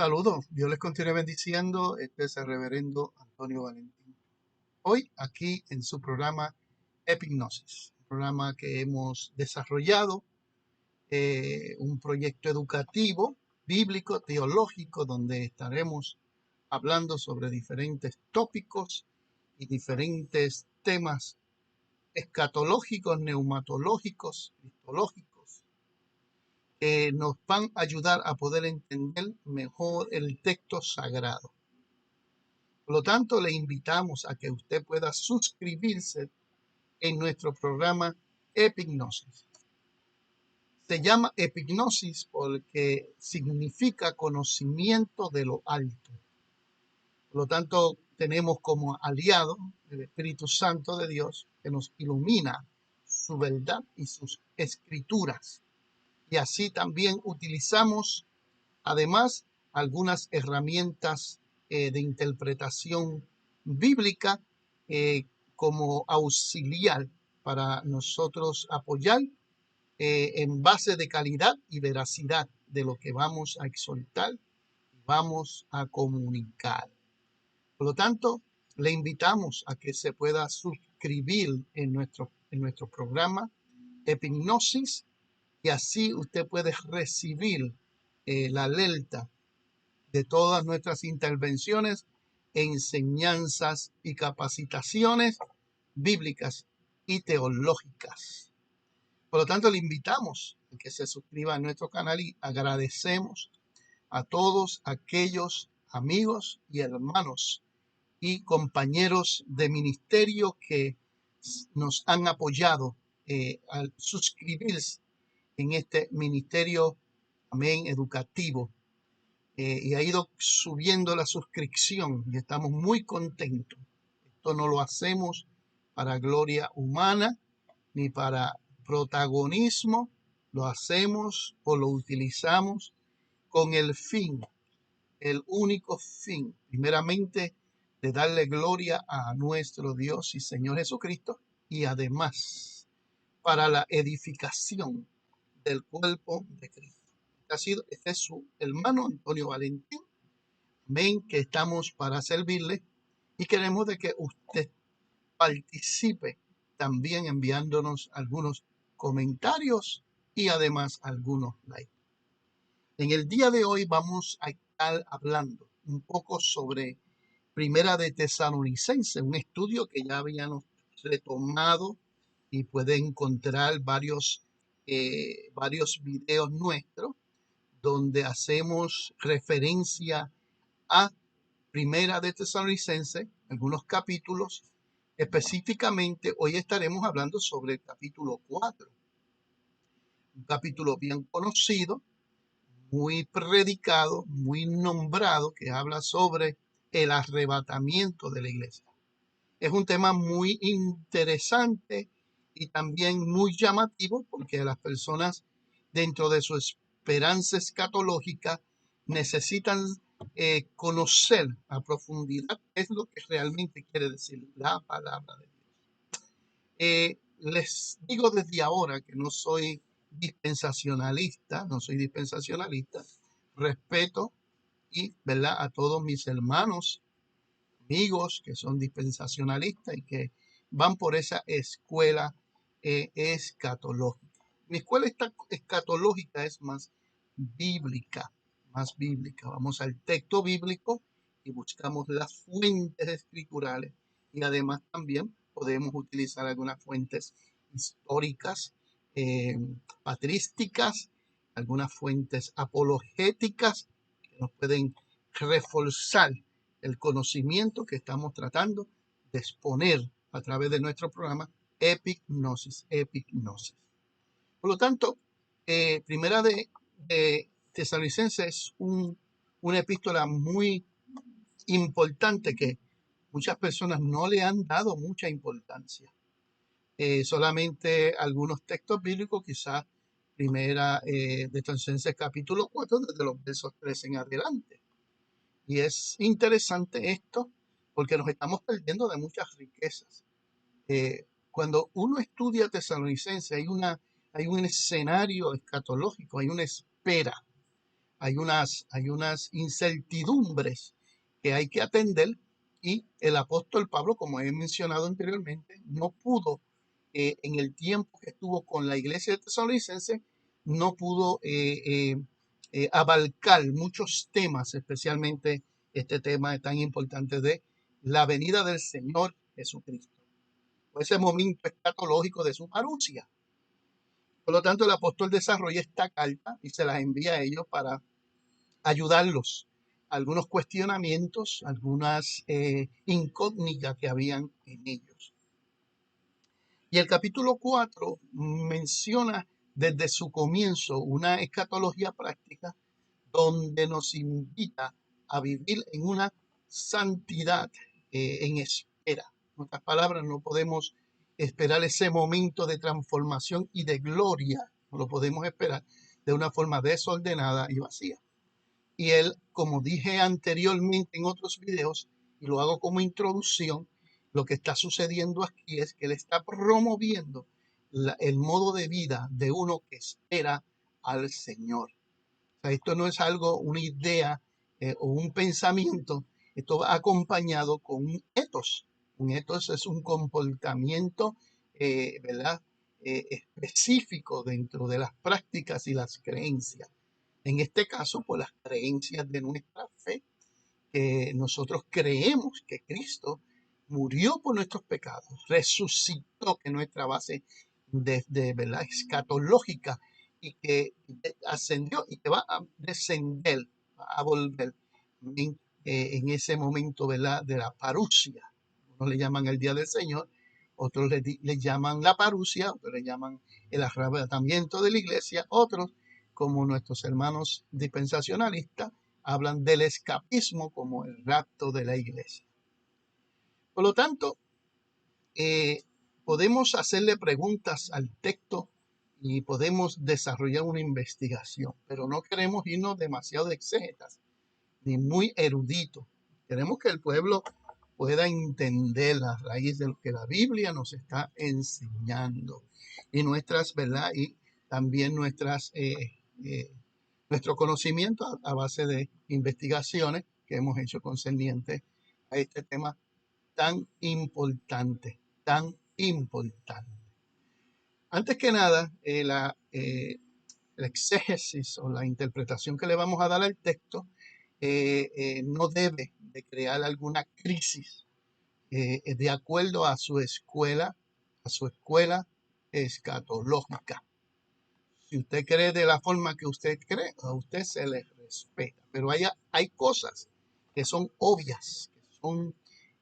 Saludos, Dios les continúe bendiciendo. Este es el reverendo Antonio Valentín. Hoy aquí en su programa Epignosis, un programa que hemos desarrollado, un proyecto educativo, bíblico, teológico, donde estaremos hablando sobre diferentes tópicos y diferentes temas escatológicos, neumatológicos, cristológicos, que nos van a ayudar a poder entender mejor el texto sagrado. Por lo tanto, le invitamos a que usted pueda suscribirse en nuestro programa Epignosis. Se llama Epignosis porque significa conocimiento de lo alto. Por lo tanto, tenemos como aliado el Espíritu Santo de Dios que nos ilumina su verdad y sus escrituras. Y así también utilizamos, además, algunas herramientas de interpretación bíblica como auxiliar para nosotros apoyar en base de calidad y veracidad de lo que vamos a exhortar, vamos a comunicar. Por lo tanto, le invitamos a que se pueda suscribir en nuestro programa Epignosis y así usted puede recibir la alerta de todas nuestras intervenciones, enseñanzas y capacitaciones bíblicas y teológicas. Por lo tanto, le invitamos a que se suscriba a nuestro canal y agradecemos a todos aquellos amigos y hermanos y compañeros de ministerio que nos han apoyado al suscribirse en este ministerio, amén, educativo. Y ha ido subiendo la suscripción y estamos muy contentos. Esto no lo hacemos para gloria humana ni para protagonismo, lo hacemos o lo utilizamos con el fin, el único fin, primeramente, de darle gloria a nuestro Dios y Señor Jesucristo y además para la edificación del cuerpo de Cristo. Este es su hermano Antonio Valentín. Amén, que estamos para servirle y queremos de que usted participe también enviándonos algunos comentarios y además algunos likes. En el día de hoy vamos a estar hablando un poco sobre Primera de Tesalonicenses, un estudio que ya habíamos retomado y puede encontrar varios videos nuestros donde hacemos referencia a Primera de Tesalonicenses, algunos capítulos. Específicamente, hoy estaremos hablando sobre el capítulo 4, un capítulo bien conocido, muy predicado, muy nombrado, que habla sobre el arrebatamiento de la iglesia. Es un tema muy interesante y también muy llamativo porque las personas dentro de su esperanza escatológica necesitan conocer a profundidad qué es lo que realmente quiere decir la palabra de Dios. Les digo desde ahora que no soy dispensacionalista, respeto y, ¿verdad?, a todos mis hermanos, amigos que son dispensacionalistas y que van por esa escuela escatológica. Mi escuela escatológica es bíblica, más bíblica. Vamos al texto bíblico y buscamos las fuentes escriturales y además también podemos utilizar algunas fuentes históricas, patrísticas, algunas fuentes apologéticas que nos pueden reforzar el conocimiento que estamos tratando de exponer a través de nuestro programa Epignosis. Por lo tanto, Primera de Tesalonicenses es una epístola muy importante que muchas personas no le han dado mucha importancia. Solamente algunos textos bíblicos, quizás Primera de Tesalonicenses capítulo 4, desde los versos 13 en adelante. Y es interesante esto porque nos estamos perdiendo de muchas riquezas. Cuando uno estudia Tesalonicenses hay un escenario escatológico, hay una espera, hay unas incertidumbres que hay que atender y el apóstol Pablo, como he mencionado anteriormente, no pudo en el tiempo que estuvo con la iglesia de Tesalonicense, no pudo abarcar muchos temas, especialmente este tema tan importante de la venida del Señor Jesucristo, o ese momento escatológico de su parucía. Por lo tanto, el apóstol desarrolla esta carta y se las envía a ellos para ayudarlos. Algunos cuestionamientos, algunas incógnitas que habían en ellos. Y el capítulo 4 menciona desde su comienzo una escatología práctica donde nos invita a vivir en una santidad en espera. En otras palabras, no podemos esperar ese momento de transformación y de gloria, no lo podemos esperar de una forma desordenada y vacía. Y él, como dije anteriormente en otros videos, y lo hago como introducción, lo que está sucediendo aquí es que él está promoviendo el modo de vida de uno que espera al Señor. O sea, esto no es algo, una idea o un pensamiento, esto va acompañado con un ethos. Un ethos es un comportamiento, ¿verdad? Específico dentro de las prácticas y las creencias. En este caso, por las creencias de nuestra fe, que nosotros creemos que Cristo murió por nuestros pecados, resucitó, que es nuestra base de verdad escatológica, y que ascendió y que va a descender, va a volver en ese momento, ¿verdad?, de la parucia. Unos le llaman el día del Señor, otros le llaman la parucia, otros le llaman el arrebatamiento de la iglesia, otros, como nuestros hermanos dispensacionalistas, hablan del escapismo como el rapto de la iglesia. Por lo tanto, podemos hacerle preguntas al texto y podemos desarrollar una investigación, pero no queremos irnos demasiado exégetas ni muy eruditos. Queremos que el pueblo pueda entender la raíz de lo que la Biblia nos está enseñando y nuestras, ¿verdad? Y también nuestro conocimiento a base de investigaciones que hemos hecho concernientes a este tema tan importante, tan importante. Antes que nada, la exégesis o la interpretación que le vamos a dar al texto no debe de crear alguna crisis de acuerdo a su escuela escatológica. Si usted cree de la forma que usted cree, a usted se le respeta. Pero hay cosas que son obvias, que son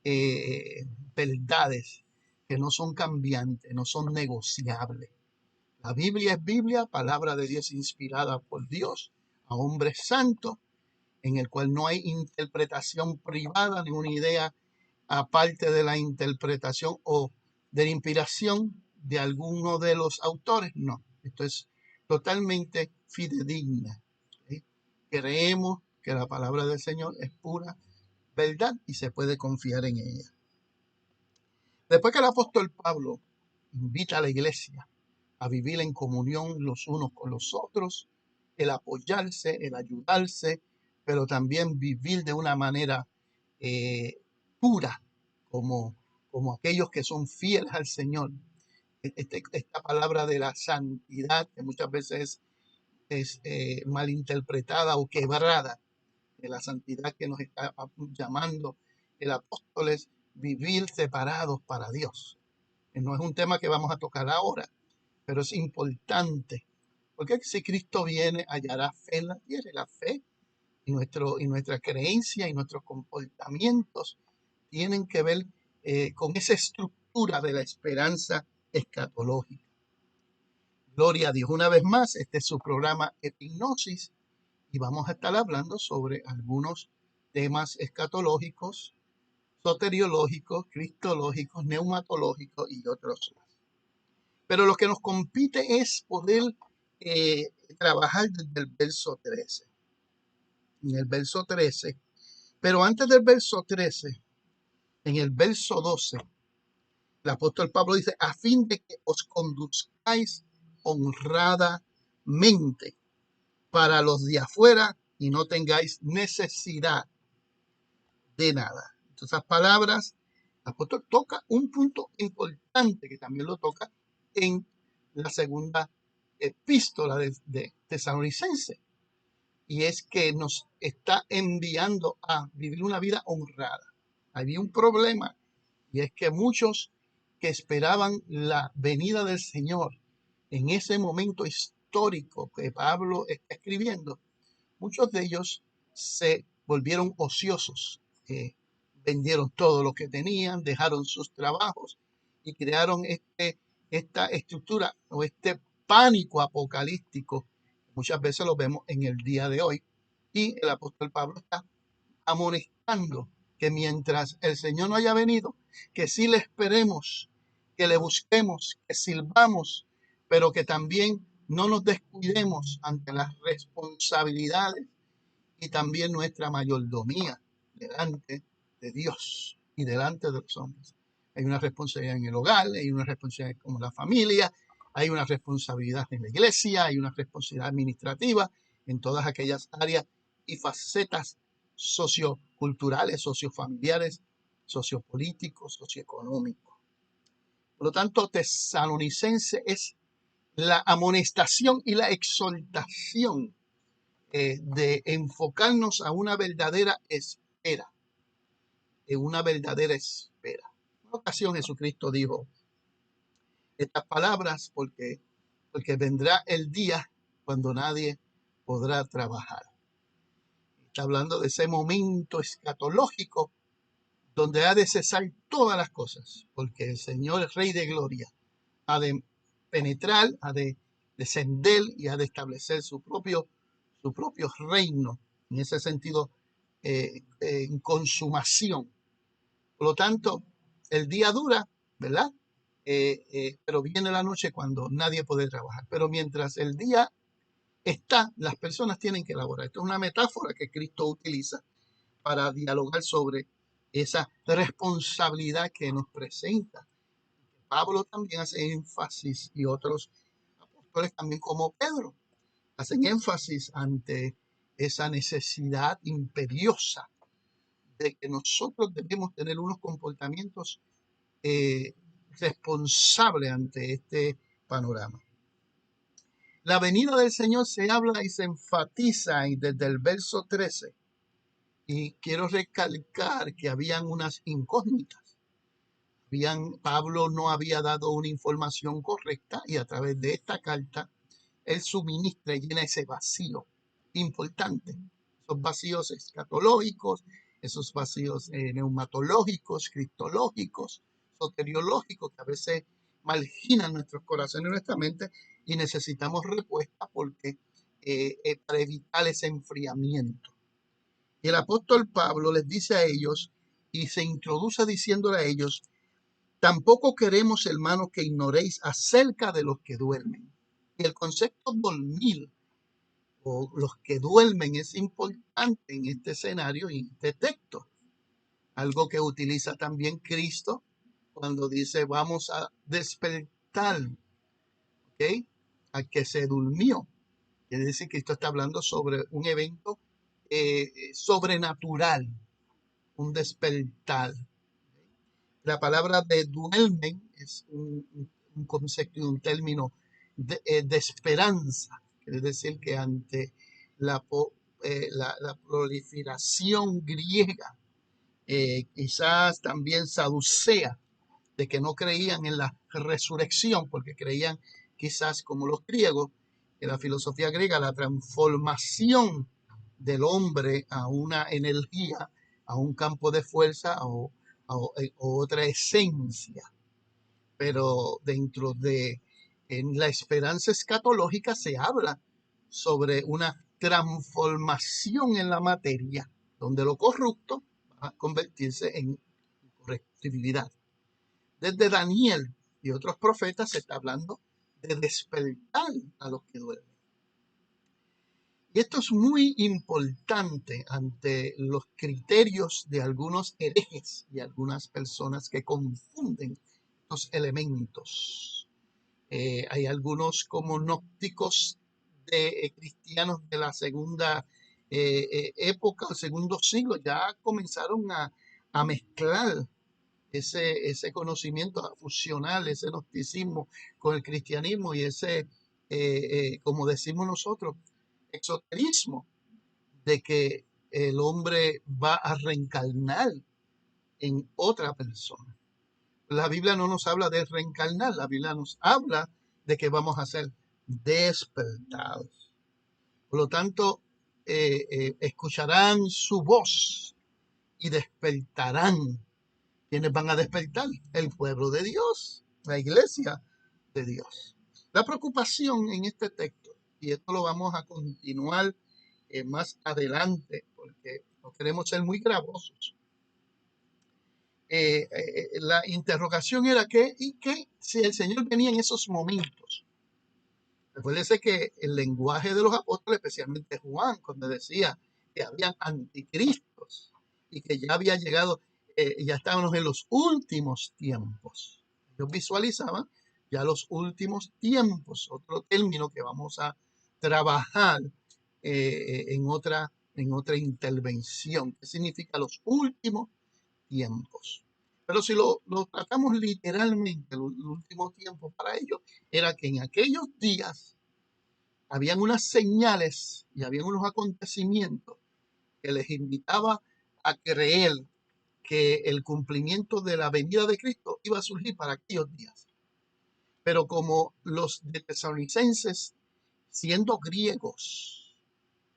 eh, verdades, que no son cambiantes, no son negociables. La Biblia es Biblia, palabra de Dios inspirada por Dios a hombres santos, en el cual no hay interpretación privada ni una idea aparte de la interpretación o de la inspiración de alguno de los autores. No, esto es totalmente fidedigna. ¿Sí? Creemos que la palabra del Señor es pura verdad y se puede confiar en ella. Después que el apóstol Pablo invita a la iglesia a vivir en comunión los unos con los otros, el apoyarse, el ayudarse, pero también vivir de una manera pura, como, como aquellos que son fieles al Señor. Esta palabra de la santidad, que muchas veces es malinterpretada o quebrada, de la santidad que nos está llamando el apóstol, es vivir separados para Dios. No es un tema que vamos a tocar ahora, pero es importante, porque si Cristo viene, hallará fe en la tierra. La fe y nuestra creencia y nuestros comportamientos tienen que ver con esa estructura de la esperanza escatológica. Gloria a Dios. Una vez más, este es su programa Epignosis y vamos a estar hablando sobre algunos temas escatológicos, soteriológicos, cristológicos, neumatológicos y otros más. Pero lo que nos compete es poder trabajar desde el verso 13. En el verso 13, pero antes del verso 13, en el verso 12, el apóstol Pablo dice, a fin de que os conduzcáis honradamente para los de afuera y no tengáis necesidad de nada. Esas palabras, el apóstol toca un punto importante que también lo toca en la segunda epístola de Tesalonicense, y es que nos está enviando a vivir una vida honrada. Había un problema, y es que muchos que esperaban la venida del Señor en ese momento histórico que Pablo está escribiendo, muchos de ellos se volvieron ociosos, vendieron todo lo que tenían, dejaron sus trabajos y crearon esta estructura o este pánico apocalíptico. Muchas veces lo vemos en el día de hoy. Y el apóstol Pablo está amonestando que mientras el Señor no haya venido, que sí le esperemos, que le busquemos, que sirvamos, pero que también no nos descuidemos ante las responsabilidades y también nuestra mayordomía delante de Dios y delante de los hombres. Hay una responsabilidad en el hogar, hay una responsabilidad con la familia, hay una responsabilidad en la iglesia, hay una responsabilidad administrativa en todas aquellas áreas y facetas socioculturales, sociofamiliares, sociopolíticos, socioeconómicos. Por lo tanto, Tesalonicense es la amonestación y la exhortación de enfocarnos a una verdadera espera, en una verdadera espera. En una ocasión Jesucristo dijo estas palabras porque vendrá el día cuando nadie podrá trabajar. Está hablando de ese momento escatológico donde ha de cesar todas las cosas, porque el Señor, el Rey de Gloria, ha de penetrar, ha de descender y ha de establecer su propio reino, en ese sentido, en consumación. Por lo tanto, el día dura, ¿verdad? Pero viene la noche cuando nadie puede trabajar. Pero mientras el día está, las personas tienen que laborar. Esto es una metáfora que Cristo utiliza para dialogar sobre esa responsabilidad que nos presenta. Pablo también hace énfasis y otros apóstoles también como Pedro hacen énfasis ante esa necesidad imperiosa de que nosotros debemos tener unos comportamientos responsables ante este panorama. La venida del Señor se habla y se enfatiza desde el verso 13. Y quiero recalcar que habían unas incógnitas. Pablo no había dado una información correcta y a través de esta carta él suministra y llena ese vacío importante. Esos vacíos escatológicos, esos vacíos neumatológicos, cristológicos, soteriológicos que a veces marginan nuestros corazones y nuestra mente y necesitamos respuesta porque para evitar ese enfriamiento. Y el apóstol Pablo les dice a ellos y se introduce diciéndole a ellos: tampoco queremos, hermanos, que ignoréis acerca de los que duermen. Y el concepto dormir o los que duermen es importante en este escenario y en este texto. Algo que utiliza también Cristo cuando dice vamos a despertar, ¿ok?, al que se durmió. Quiere decir que Cristo está hablando sobre un evento sobrenatural, un despertar. La palabra de duermen es un concepto y un término de esperanza. Quiere decir que ante la proliferación griega, quizás también saducea, de que no creían en la resurrección, porque creían quizás como los griegos, en la filosofía griega, la transformación del hombre a una energía, a un campo de fuerza o otra esencia. Pero dentro de en la esperanza escatológica se habla sobre una transformación en la materia, donde lo corrupto va a convertirse en corruptibilidad. Desde Daniel y otros profetas se está hablando de despertar a los que duermen. Y esto es muy importante ante los criterios de algunos herejes y algunas personas que confunden los elementos. Hay algunos como gnósticos de cristianos de la segunda época, el segundo siglo, ya comenzaron a mezclar ese conocimiento, a fusionar ese gnosticismo con el cristianismo y ese, como decimos nosotros, exoterismo de que el hombre va a reencarnar en otra persona. La Biblia no nos habla de reencarnar, la Biblia nos habla de que vamos a ser despertados. Por lo tanto, escucharán su voz y despertarán. ¿Quiénes van a despertar? El pueblo de Dios, la iglesia de Dios. La preocupación en este texto, y esto lo vamos a continuar más adelante, porque no queremos ser muy gravosos. La interrogación era que, ¿y qué si el Señor venía en esos momentos? Recuérdese que el lenguaje de los apóstoles, especialmente Juan, cuando decía que habían anticristos y que ya había llegado, ya estábamos en los últimos tiempos. Ellos visualizaban ya los últimos tiempos, otro término que vamos a trabajar en otra intervención. ¿Qué significa los últimos tiempos? Pero si lo tratamos literalmente, el último tiempo para ellos era que en aquellos días habían unas señales y habían unos acontecimientos que les invitaba a creer que el cumplimiento de la venida de Cristo iba a surgir para aquellos días. Pero como los de Tesalonicenses, siendo griegos,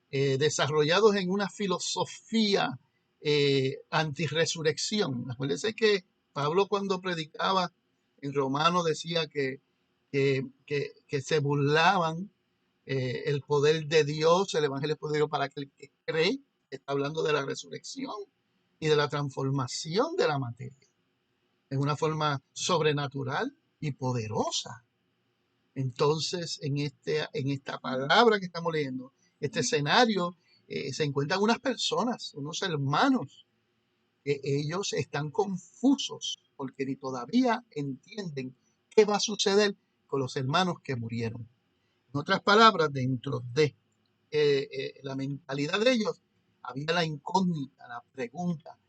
desarrollados en una filosofía antirresurrección, acuérdense que Pablo cuando predicaba en Romano decía que se burlaban el poder de Dios, el evangelio es poderoso para aquel que cree, está hablando de la resurrección y de la transformación de la materia en una forma sobrenatural y poderosa. Entonces, en esta palabra que estamos leyendo, este escenario, se encuentran unas personas, unos hermanos, que ellos están confusos porque ni todavía entienden qué va a suceder con los hermanos que murieron. En otras palabras, dentro de la mentalidad de ellos, había la incógnita, la pregunta,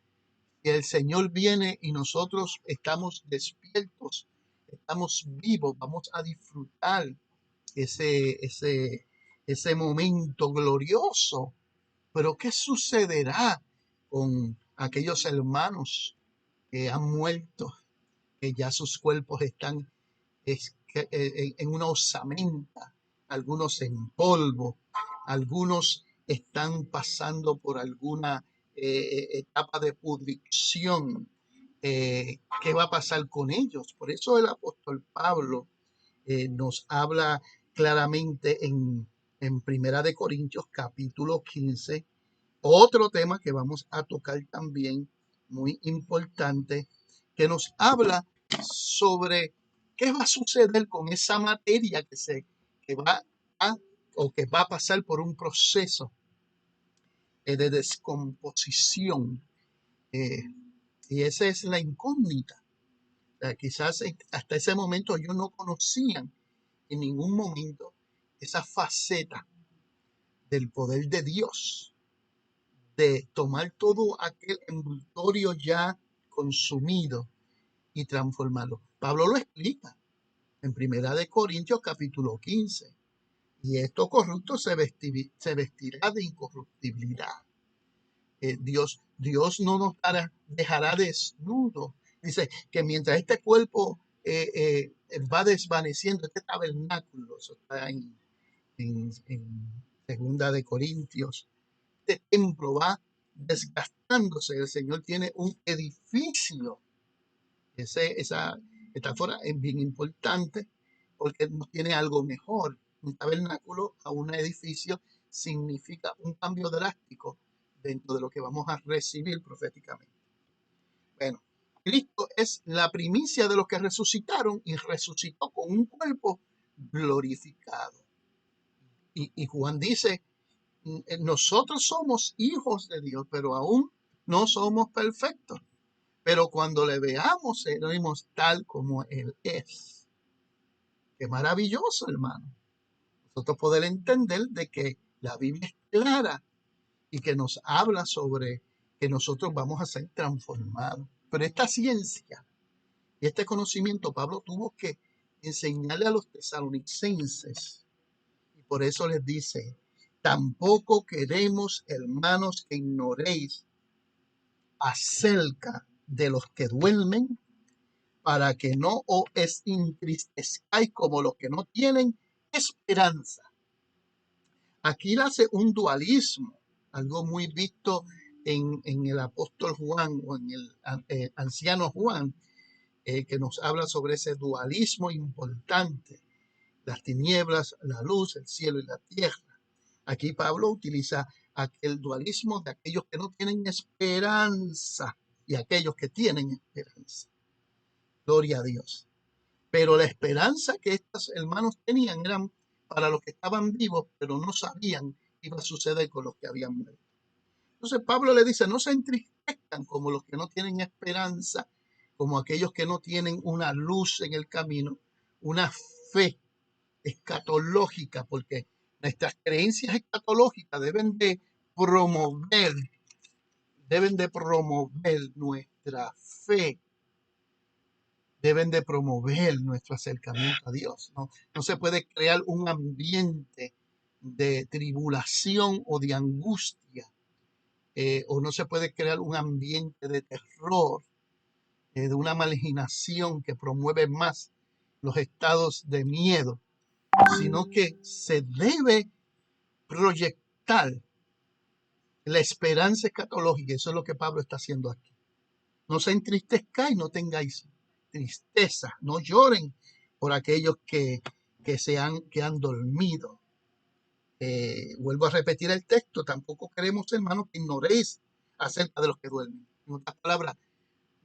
que el Señor viene y nosotros estamos despiertos, estamos vivos, vamos a disfrutar ese, ese, ese momento glorioso. Pero ¿qué sucederá con aquellos hermanos que han muerto, que ya sus cuerpos están en una osamenta, algunos en polvo, algunos están pasando por alguna etapa de pudrición? ¿Qué va a pasar con ellos? Por eso el apóstol Pablo nos habla claramente en Primera de Corintios capítulo 15, otro tema que vamos a tocar también, muy importante, que nos habla sobre qué va a suceder con esa materia que va a o que va a pasar por un proceso de descomposición. eh, y esa es la incógnita. O sea, quizás hasta ese momento ellos no conocían en ningún momento esa faceta del poder de Dios, de tomar todo aquel envoltorio ya consumido y transformarlo. Pablo lo explica en Primera de Corintios capítulo 15. Y esto corrupto se vestirá de incorruptibilidad. Dios no nos dejará desnudos. Dice que mientras este cuerpo va desvaneciendo, este tabernáculo, eso está en Segunda de Corintios, este templo va desgastándose. El Señor tiene un edificio. Esa metáfora es bien importante porque no tiene algo mejor. Un tabernáculo a un edificio significa un cambio drástico dentro de lo que vamos a recibir proféticamente. Bueno, Cristo es la primicia de los que resucitaron y resucitó con un cuerpo glorificado. Y Juan dice, nosotros somos hijos de Dios, pero aún no somos perfectos. Pero cuando le veamos, seremos tal como Él es. Qué maravilloso, hermano. Nosotros poder entender de que la Biblia es clara y que nos habla sobre que nosotros vamos a ser transformados. Pero esta ciencia y este conocimiento Pablo tuvo que enseñarle a los tesalonicenses. Y por eso les dice, tampoco queremos, hermanos, que ignoréis acerca de los que duermen, para que no os entristezcáis como los que no tienen esperanza. Aquí nace un dualismo, algo muy visto en el apóstol Juan o en el anciano Juan, que nos habla sobre ese dualismo importante, las tinieblas, la luz, el cielo y la tierra. Aquí Pablo utiliza aquel dualismo de aquellos que no tienen esperanza y aquellos que tienen esperanza. Gloria a Dios. Pero la esperanza que estos hermanos tenían eran para los que estaban vivos, pero no sabían qué iba a suceder con los que habían muerto. Entonces Pablo le dice, no se entristezcan como los que no tienen esperanza, como aquellos que no tienen una luz en el camino, una fe escatológica, porque nuestras creencias escatológicas deben de promover nuestra fe, deben de promover nuestro acercamiento a Dios. No se puede crear un ambiente de tribulación o de angustia, o no se puede crear un ambiente de terror, de una marginación que promueve más los estados de miedo, sino que se debe proyectar la esperanza escatológica. Eso es lo que Pablo está haciendo aquí. No se entristezcáis, no tengáis tristeza, no lloren por aquellos que han dormido. Vuelvo a repetir el texto, tampoco queremos, hermanos, que ignoréis acerca de los que duermen. En otras palabras,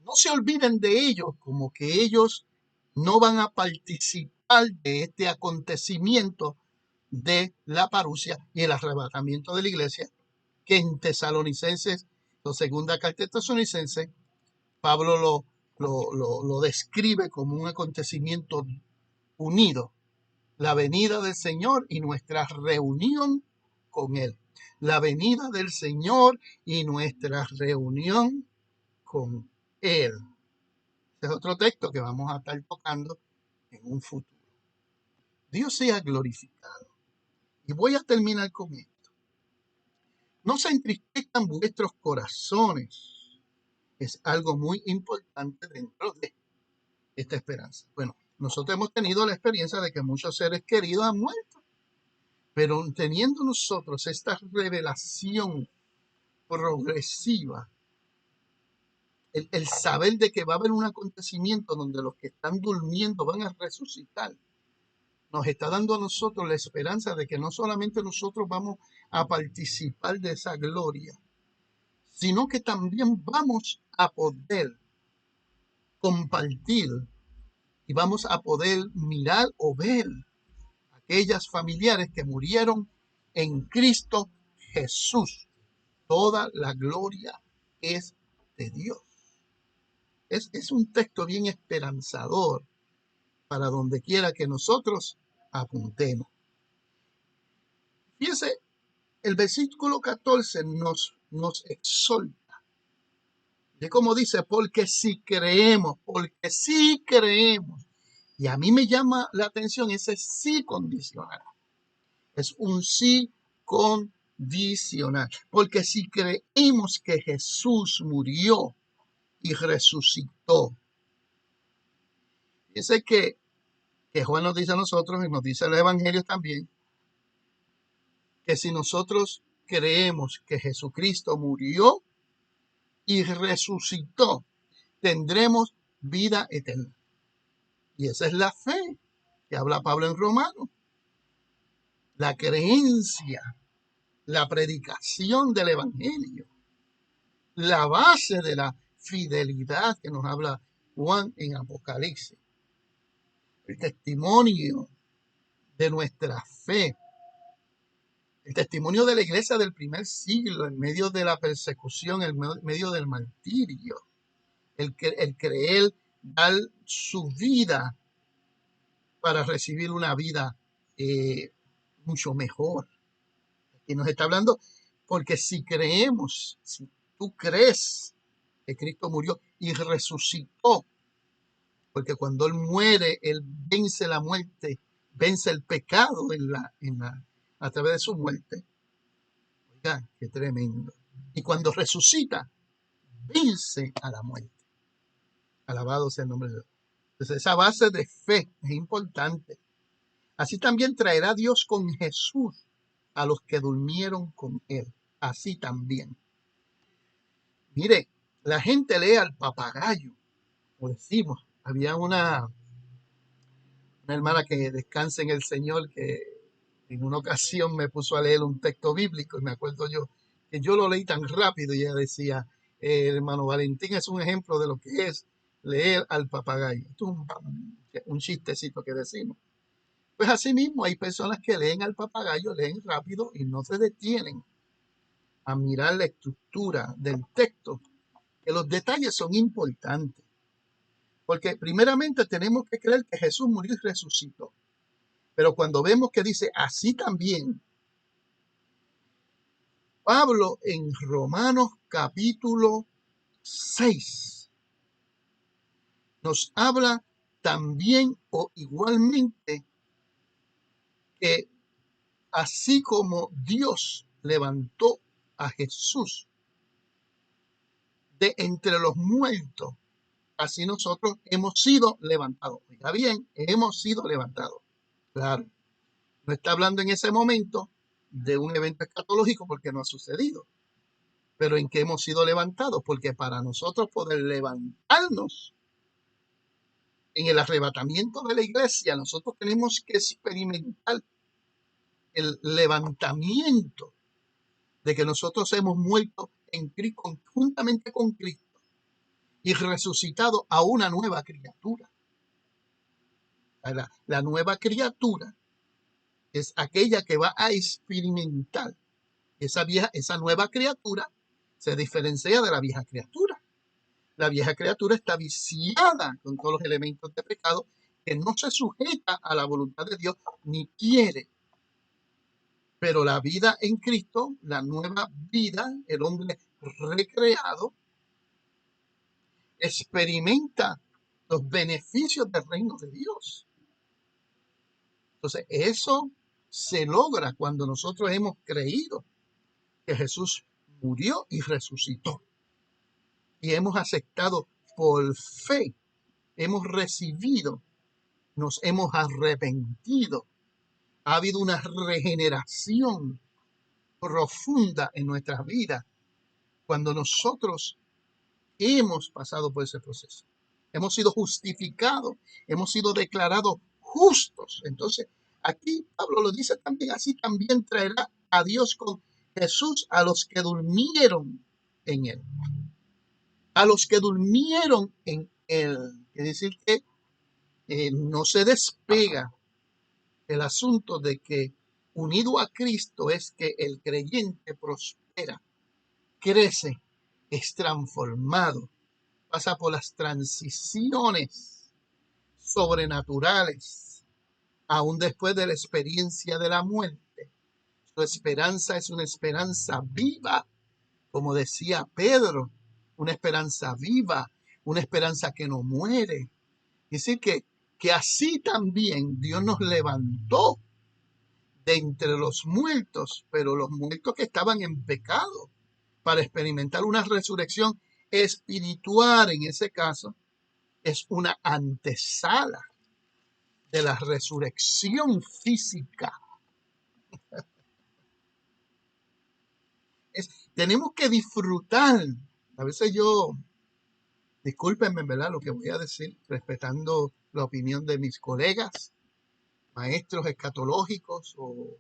no se olviden de ellos, como que ellos no van a participar de este acontecimiento de la parusia y el arrebatamiento de la iglesia, que en Tesalonicenses, la segunda carta de Tesalonicenses, Pablo lo describe como un acontecimiento unido, la venida del Señor y nuestra reunión con Él. La venida del Señor y nuestra reunión con Él. Este es otro texto que vamos a estar tocando en un futuro. Dios sea glorificado. Y voy a terminar con esto. No se entristezcan vuestros corazones. Es algo muy importante dentro de esta esperanza. Bueno, nosotros hemos tenido la experiencia de que muchos seres queridos han muerto, pero teniendo nosotros esta revelación progresiva, el saber de que va a haber un acontecimiento donde los que están durmiendo van a resucitar, nos está dando a nosotros la esperanza de que no solamente nosotros vamos a participar de esa gloria, sino que también vamos a poder compartir y vamos a poder mirar o ver aquellas familiares que murieron en Cristo Jesús. Toda la gloria es de Dios. Es un texto bien esperanzador para donde quiera que nosotros apuntemos. Fíjense, el versículo 14 nos exhorta. Y como dice, porque si creemos. Y a mí me llama la atención ese sí condicional. Es un sí condicional. Porque si creemos que Jesús murió y resucitó. Fíjense que Juan nos dice a nosotros y nos dice el Evangelio también, que si nosotros creemos que Jesucristo murió y resucitó, tendremos vida eterna. Y esa es la fe que habla Pablo en Romanos. La creencia, la predicación del Evangelio, la base de la fidelidad que nos habla Juan en Apocalipsis. El testimonio de nuestra fe. El testimonio de la iglesia del primer siglo en medio de la persecución, en medio del martirio. El creer dar su vida para recibir una vida mucho mejor. Y nos está hablando Porque si creemos, si tú crees que Cristo murió y resucitó, porque cuando Él muere, Él vence la muerte, vence el pecado a través de su muerte. Oiga, qué tremendo. Y cuando resucita, vence a la muerte. Alabado sea el nombre de Dios. Entonces, esa base de fe es importante. Así también traerá Dios con Jesús a los que durmieron con Él. Así también. Mire, la gente lee al papagayo, como decimos. Había una hermana que descansa en el Señor que en una ocasión me puso a leer un texto bíblico y me acuerdo yo que yo lo leí tan rápido y ella decía, hermano Valentín es un ejemplo de lo que es leer al papagayo. Esto es un chistecito que decimos. Pues así mismo hay personas que leen al papagayo, leen rápido y no se detienen a mirar la estructura del texto, que los detalles son importantes. Porque primeramente tenemos que creer que Jesús murió y resucitó. Pero cuando vemos que dice así también, Pablo en Romanos capítulo 6 nos habla también o igualmente que así como Dios levantó a Jesús de entre los muertos, así nosotros hemos sido levantados. Oiga bien, hemos sido levantados. Claro, no está hablando en ese momento de un evento escatológico porque no ha sucedido, pero en que hemos sido levantados, porque para nosotros poder levantarnos en el arrebatamiento de la iglesia, nosotros tenemos que experimentar el levantamiento de que nosotros hemos muerto en Cristo, conjuntamente con Cristo y resucitado a una nueva criatura. La nueva criatura es aquella que va a experimentar. Esa nueva criatura se diferencia de la vieja criatura. La vieja criatura está viciada con todos los elementos de pecado, que no se sujeta a la voluntad de Dios ni quiere. Pero la vida en Cristo, la nueva vida, el hombre recreado, experimenta los beneficios del reino de Dios. Entonces, eso se logra cuando nosotros hemos creído que Jesús murió y resucitó. Y hemos aceptado por fe, hemos recibido, nos hemos arrepentido. Ha habido una regeneración profunda en nuestras vidas cuando nosotros hemos pasado por ese proceso. Hemos sido justificados, hemos sido declarados justos. Entonces, aquí Pablo lo dice también, así también traerá a Dios con Jesús a los que durmieron en él. A los que durmieron en él. Es decir, que no se despega el asunto de que unido a Cristo es que el creyente prospera, crece, es transformado, pasa por las transiciones sobrenaturales, aún después de la experiencia de la muerte. Su esperanza es una esperanza viva, como decía Pedro, una esperanza viva, una esperanza que no muere. Es decir, que así también Dios nos levantó de entre los muertos, pero los muertos que estaban en pecado, para experimentar una resurrección espiritual en ese caso, es una antesala de la resurrección física. Tenemos que disfrutar. A veces yo, discúlpenme, ¿verdad? Lo que voy a decir, respetando la opinión de mis colegas, maestros escatológicos o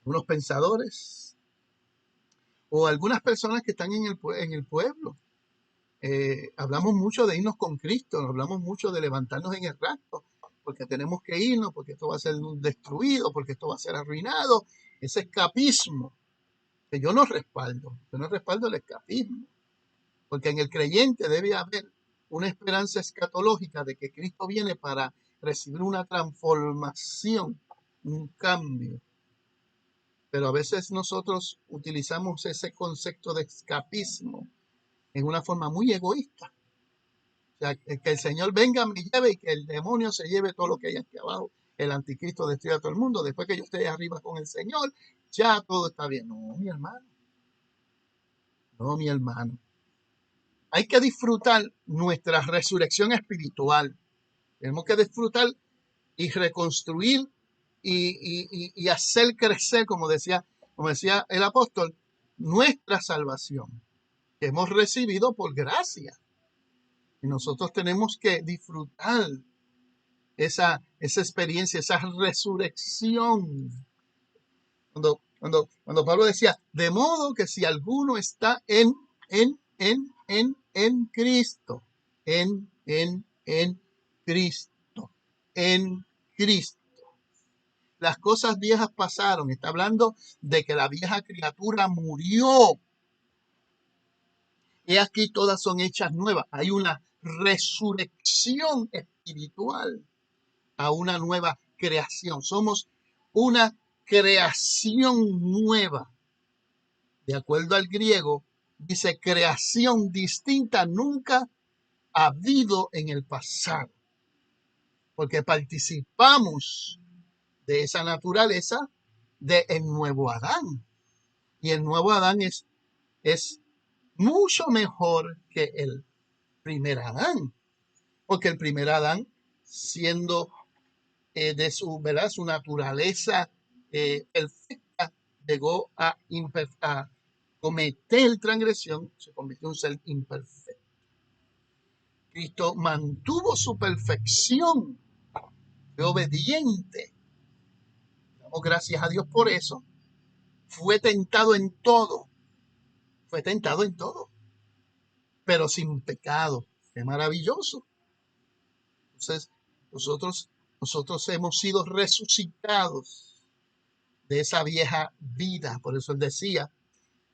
unos pensadores o algunas personas que están en el pueblo. Hablamos mucho de irnos con Cristo, hablamos mucho de levantarnos en el rapto, porque tenemos que irnos, porque esto va a ser destruido, porque esto va a ser arruinado. Ese escapismo que yo no respaldo el escapismo, porque en el creyente debe haber una esperanza escatológica de que Cristo viene para recibir una transformación, un cambio. pero a veces nosotros utilizamos ese concepto de escapismo en una forma muy egoísta. O sea, que el Señor venga, me lleve y que el demonio se lleve todo lo que hay aquí abajo. El anticristo destruya a todo el mundo. Después que yo esté arriba con el Señor, ya todo está bien. No, mi hermano. No, mi hermano. Hay que disfrutar nuestra resurrección espiritual. Tenemos que disfrutar y reconstruir y hacer crecer, como decía el apóstol, nuestra salvación que hemos recibido por gracia. Y nosotros tenemos que disfrutar esa experiencia, esa resurrección. Cuando Pablo decía, de modo que si alguno está en Cristo, en Cristo, en Cristo. Las cosas viejas pasaron. Está hablando de que la vieja criatura murió. Y aquí todas son hechas nuevas. Hay una resurrección espiritual a una nueva creación. Somos una creación nueva. De acuerdo al griego, dice creación distinta nunca ha habido en el pasado. Porque participamos de esa naturaleza del nuevo Adán. Y el nuevo Adán es mucho mejor que el primer Adán. Porque el primer Adán, siendo de ¿verdad? Su naturaleza perfecta, llegó a cometer transgresión, se convirtió en un ser imperfecto. Cristo mantuvo su perfección, fue obediente. Damos gracias a Dios por eso. Fue tentado en todo. Fue tentado en todo, pero sin pecado. Qué maravilloso. Entonces, nosotros, nosotros hemos sido resucitados de esa vieja vida. Por eso él decía,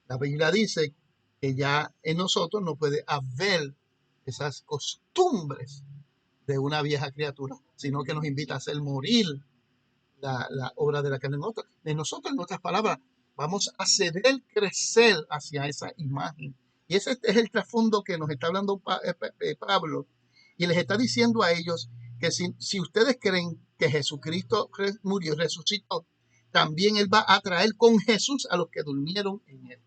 la Biblia dice que ya en nosotros no puede haber esas costumbres de una vieja criatura, sino que nos invita a hacer morir la obra de la carne en nosotros, en otras palabras, vamos a ceder, crecer hacia esa imagen. Y ese es el trasfondo que nos está hablando Pablo. Y les está diciendo a ellos que si ustedes creen que Jesucristo murió y resucitó, también Él va a traer con Jesús a los que durmieron en Él.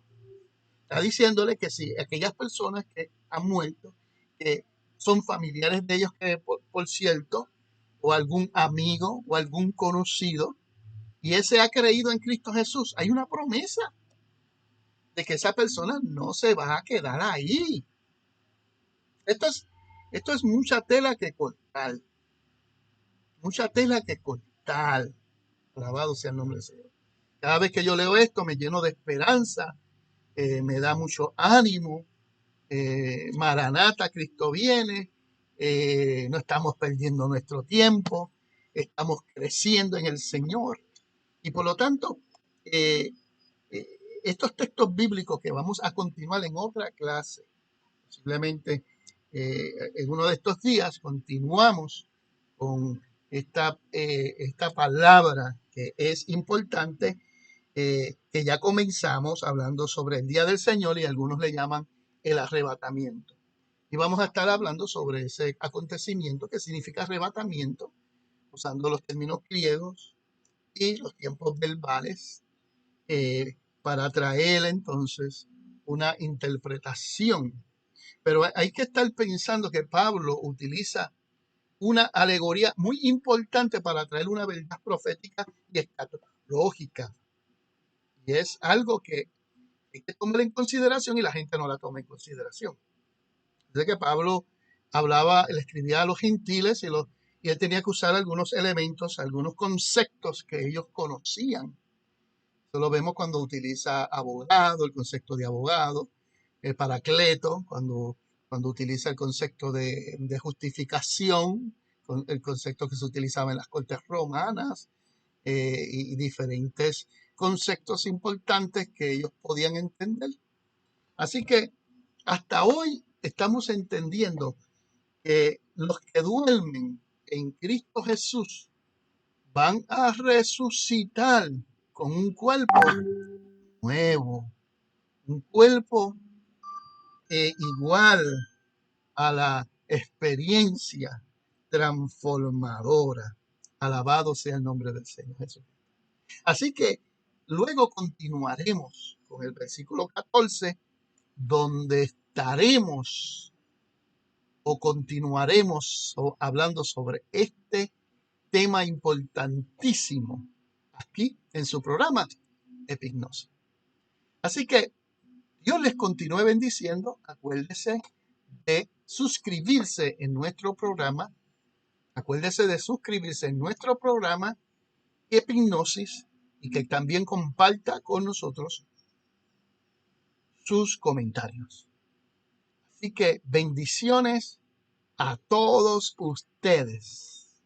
Está diciéndole que si aquellas personas que han muerto, que son familiares de ellos, que por cierto, o algún amigo o algún conocido, y ese ha creído en Cristo Jesús, hay una promesa de que esa persona no se va a quedar ahí. Esto es, esto es mucha tela que cortar, mucha tela que cortar. Alabado sea el nombre del Señor. Cada vez que yo leo esto me lleno de esperanza, me da mucho ánimo. Maranata, Cristo viene, no estamos perdiendo nuestro tiempo, estamos creciendo en el Señor. Y por lo tanto, eh, eh, estos textos bíblicos que vamos a continuar en otra clase, posiblemente en uno de estos días, continuamos con esta palabra que es importante, que ya comenzamos hablando sobre el día del Señor y algunos le llaman el arrebatamiento. Y vamos a estar hablando sobre ese acontecimiento que significa arrebatamiento, usando los términos griegos y los tiempos verbales, para traer entonces una interpretación. Pero hay que estar pensando que Pablo utiliza una alegoría muy importante para traer una verdad profética y escatológica. Y es algo que hay que tomar en consideración y la gente no la toma en consideración. Desde que Pablo hablaba, él escribía a los gentiles y él tenía que usar algunos elementos, algunos conceptos que ellos conocían. Eso lo vemos cuando utiliza abogado, el concepto de abogado, el paracleto, cuando utiliza el concepto de justificación, el concepto que se utilizaba en las cortes romanas, y diferentes conceptos importantes que ellos podían entender. Así que hasta hoy estamos entendiendo que los que duermen en Cristo Jesús van a resucitar con un cuerpo nuevo, un cuerpo igual a la experiencia transformadora. Alabado sea el nombre del Señor Jesús. Así que luego continuaremos con el versículo 14, donde estaremos o continuaremos hablando sobre este tema importantísimo aquí en su programa Epignosis. Así que Dios les continúe bendiciendo. Acuérdese de suscribirse en nuestro programa. Acuérdese de suscribirse en nuestro programa Epignosis y que también comparta con nosotros sus comentarios. Así que bendiciones a todos ustedes.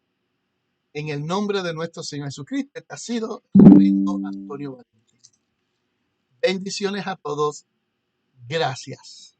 En el nombre de nuestro Señor Jesucristo, este ha sido el reverendo Antonio Valentín. Bendiciones a todos. Gracias.